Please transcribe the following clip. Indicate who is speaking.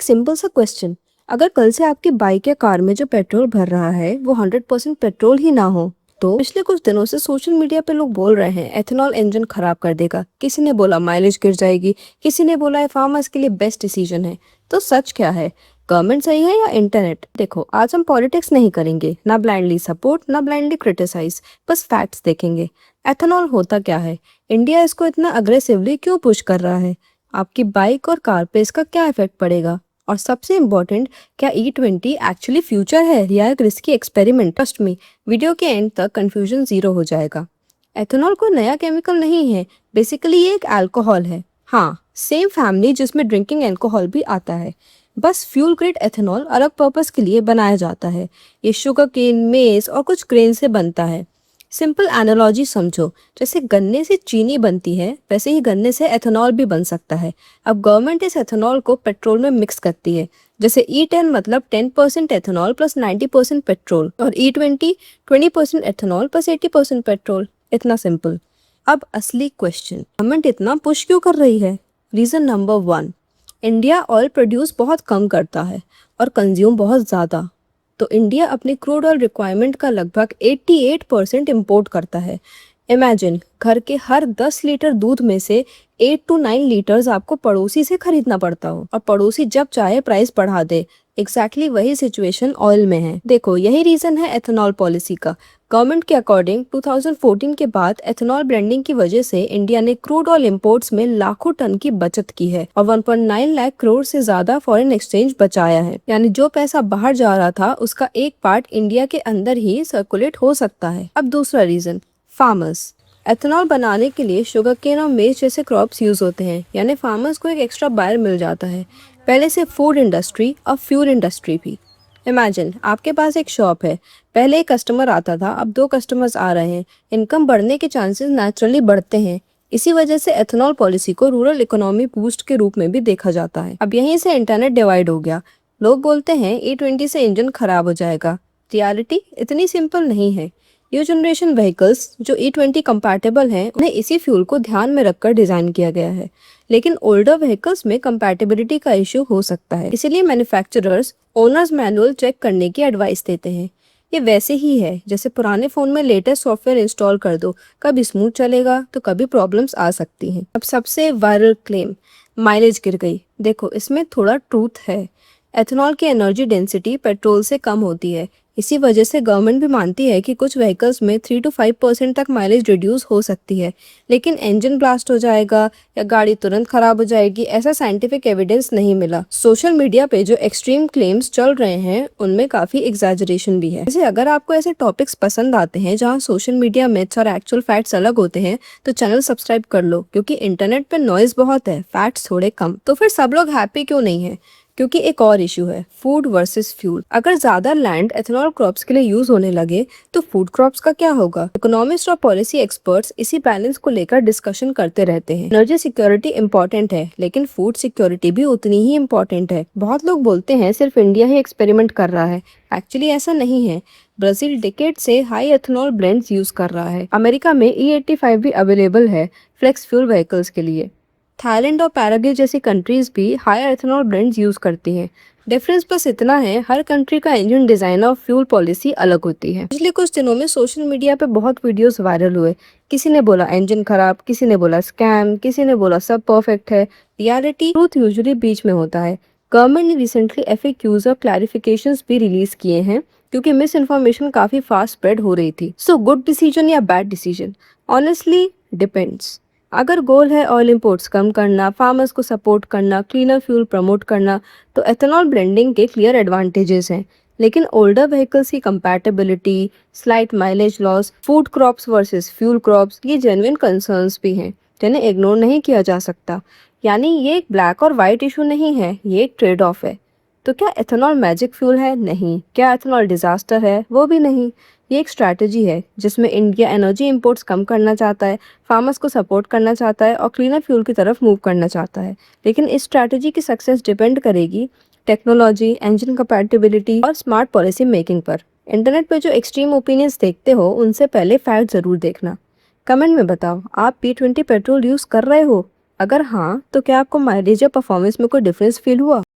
Speaker 1: एक सिंपल सा क्वेश्चन, अगर कल से आपकी बाइक या कार में जो पेट्रोल भर रहा है वो 100% पेट्रोल ही ना हो तो पिछले कुछ दिनों से सोशल मीडिया पे लोग बोल रहे हैं एथेनॉल इंजन खराब कर देगा। किसी ने बोला माइलेज गिर जाएगी, किसी ने बोला है फार्मर्स के लिए बेस्ट डिसीजन है। तो सच क्या है? गवर्नमेंट सही है या इंटरनेट? देखो, आज हम पॉलिटिक्स नहीं करेंगे, ना ब्लाइंडली सपोर्ट ना ब्लाइंडली क्रिटिसाइज, बस फैक्ट्स देखेंगे। एथेनॉल होता क्या है? इंडिया इसको इतना अग्रेसिवली क्यों पुश कर रहा है? आपकी बाइक और कार पे इसका क्या इफेक्ट पड़ेगा? और सबसे इम्पोर्टेंट, क्या E20 एक्चुअली फ्यूचर है या एक risky experiment? Trust me, video के एंड तक कंफ्यूजन जीरो हो जाएगा। एथेनॉल कोई नया केमिकल नहीं है, बेसिकली ये एक अल्कोहल है। हाँ, सेम फैमिली जिसमें ड्रिंकिंग अल्कोहल भी आता है, बस फ्यूल ग्रेड एथेनॉल अलग पर्पस के लिए बनाया जाता है। ये शुगर केन, मेज और कुछ ग्रेन से बनता है। सिंपल एनालॉजी समझो, जैसे गन्ने से चीनी बनती है वैसे ही गन्ने से एथेनॉल भी बन सकता है। अब गवर्नमेंट इस एथेनॉल को पेट्रोल में मिक्स करती है, जैसे E10 मतलब 10% एथेनॉल प्लस 90% पेट्रोल, और E20 20% एथेनॉल प्लस 80% पेट्रोल। इतना सिंपल। अब असली क्वेश्चन, गवर्नमेंट इतना पुश क्यों कर रही है? Reason number 1, India oil produce बहुत कम करता है और कंज्यूम बहुत ज़्यादा। तो इंडिया अपनी क्रूड ऑयल रिक्वायरमेंट का लगभग 88% इम्पोर्ट करता है। इमेजिन, घर के हर 10 लीटर दूध में से 8 to 9 लीटर्स आपको पड़ोसी से खरीदना पड़ता हो, और पड़ोसी जब चाहे प्राइस बढ़ा दे। एग्जैक्टली वही सिचुएशन ऑयल में है। देखो, यही रीजन है एथेनॉल पॉलिसी का। गवर्नमेंट के अकॉर्डिंग 2014 के बाद एथेनॉल ब्लेंडिंग की वजह से इंडिया ने क्रूड ऑयल इंपोर्ट्स में लाखों टन की बचत की है और 1.9 लाख करोड़ से ज्यादा फॉरेन एक्सचेंज बचाया है। यानी जो पैसा बाहर जा रहा था उसका एक पार्ट इंडिया के अंदर ही सर्कुलेट हो सकता है। अब दूसरा रीजन, फार्मर्स। एथेनॉल बनाने के लिए शुगर केन और मेज जैसे क्रॉप्स यूज होते हैं, यानी फार्मर्स को एक एक्स्ट्रा बायर मिल जाता है। पहले से फूड इंडस्ट्री और फ्यूल इंडस्ट्री भी। इमेजिन, आपके पास एक शॉप है, पहले एक कस्टमर आता था, अब 2 कस्टमर्स आ रहे हैं। इनकम बढ़ने के चांसेस नेचुरली बढ़ते हैं। इसी वजह से एथेनॉल पॉलिसी को रूरल इकोनॉमी बूस्ट के रूप में भी देखा जाता है। अब यहीं से इंटरनेट डिवाइड हो गया। लोग बोलते हैं E20 से इंजन खराब हो जाएगा। रियलिटी इतनी सिंपल नहीं है। न्यू जनरेशन व्हीकल्स जो E20 कंपैटिबल हैं, उन्हें इसी फ्यूल को ध्यान में रखकर डिजाइन किया गया है। लेकिन ओल्डर व्हीकल्स में कंपैटिबिलिटी का इश्यू हो सकता है, इसीलिए मैन्युफैक्चरर्स ओनर्स मैनुअल चेक करने की एडवाइस देते हैं। ये वैसे ही है जैसे पुराने फोन में लेटेस्ट सॉफ्टवेयर इंस्टॉल कर दो, कभी स्मूथ चलेगा तो कभी प्रॉब्लम्स आ सकती हैं। अब सबसे वायरल क्लेम, माइलेज गिर गई। देखो, इसमें थोड़ा ट्रूथ है। एथेनॉल की एनर्जी डेंसिटी पेट्रोल से कम होती है। इसी वजह से गवर्नमेंट भी मानती है कि कुछ व्हीकल्स में 3 to 5% तक माइलेज रिड्यूस हो सकती है। लेकिन इंजन ब्लास्ट हो जाएगा या गाड़ी तुरंत खराब हो जाएगी, ऐसा साइंटिफिक एविडेंस नहीं मिला। सोशल मीडिया पे जो एक्सट्रीम क्लेम्स चल रहे हैं उनमें काफी एग्जैजरेशन भी है। जैसे अगर आपको ऐसे टॉपिक्स पसंद आते हैं जहाँ सोशल मीडिया मिथ्स और एक्चुअल फैक्ट्स अलग होते हैं तो चैनल सब्सक्राइब कर लो, क्योंकि इंटरनेट पे नॉइज बहुत है, फैक्ट्स थोड़े कम। तो फिर सब लोग हैप्पी क्यों नहीं है? क्योंकि एक और इशू है, फूड वर्सेस फ्यूल। अगर ज्यादा लैंड एथेनॉल क्रॉप्स के लिए यूज होने लगे तो फूड क्रॉप्स का क्या होगा? इकोनॉमिस्ट और पॉलिसी एक्सपर्ट्स इसी बैलेंस को लेकर डिस्कशन करते रहते हैं। एनर्जी सिक्योरिटी इंपॉर्टेंट है, लेकिन फूड सिक्योरिटी भी उतनी ही इम्पोर्टेंट है। बहुत लोग बोलते हैं सिर्फ इंडिया ही एक्सपेरिमेंट कर रहा है। एक्चुअली ऐसा नहीं है। ब्राजील डिकेड से हाई एथेनॉल ब्लेंड्स यूज कर रहा है। अमेरिका में E85 भी अवेलेबल है फ्लेक्स फ्यूल व्हीकल्स के लिए। थाईलैंड और पैराग्वे जैसी कंट्रीज भी हायर एथेनॉल ब्लेंड्स यूज करती हैं। डिफरेंस बस इतना है, हर कंट्री का इंजन डिजाइन और फ्यूल पॉलिसी अलग होती है। पिछले कुछ दिनों में सोशल मीडिया पे बहुत वीडियोस वायरल हुए। किसी ने बोला इंजन खराब, किसी ने बोला स्कैम, किसी ने बोला सब परफेक्ट है। रियलिटी, ट्रूथ यूजुअली बीच में होता है। गवर्नमेंट ने रिसेंटली FAQs और क्लैरिफिकेशंस भी रिलीज किए हैं, क्योंकि मिस इन्फॉर्मेशन काफी फास्ट स्प्रेड हो रही थी। सो गुड डिसीजन या बैड डिसीजन? Honestly depends. अगर गोल है ऑयल इंपोर्ट्स कम करना, फार्मर्स को सपोर्ट करना, क्लीनर फ्यूल प्रमोट करना, तो एथेनॉल ब्लेंडिंग के क्लियर एडवांटेजेस हैं। लेकिन ओल्डर व्हीकल्स की compatibility, slight mileage loss, food crops versus fuel crops, ये जेन्युइन कंसर्न्स भी हैं जिन्हें इग्नोर नहीं किया जा सकता। यानी ये एक ब्लैक और वाइट इशू नहीं है, ये एक ट्रेड ऑफ है। तो क्या एथेनॉल मैजिक फ्यूल है? नहीं। क्या एथेनॉल डिजास्टर है? वो भी नहीं। ये एक स्ट्रैटेजी है जिसमें इंडिया एनर्जी इंपोर्ट्स कम करना चाहता है, फार्मर्स को सपोर्ट करना चाहता है और क्लीनर फ्यूल की तरफ मूव करना चाहता है। लेकिन इस स्ट्रैटेजी की सक्सेस डिपेंड करेगी टेक्नोलॉजी, इंजन कंपैटिबिलिटी और स्मार्ट पॉलिसी मेकिंग पर। इंटरनेट पे जो एक्सट्रीम ओपिनियंस देखते हो उनसे पहले फैक्ट जरूर देखना। कमेंट में बताओ, आप P20 पेट्रोल यूज कर रहे हो? अगर हाँ, तो क्या आपको माइलेज या परफॉर्मेंस में कोई डिफरेंस फील हुआ?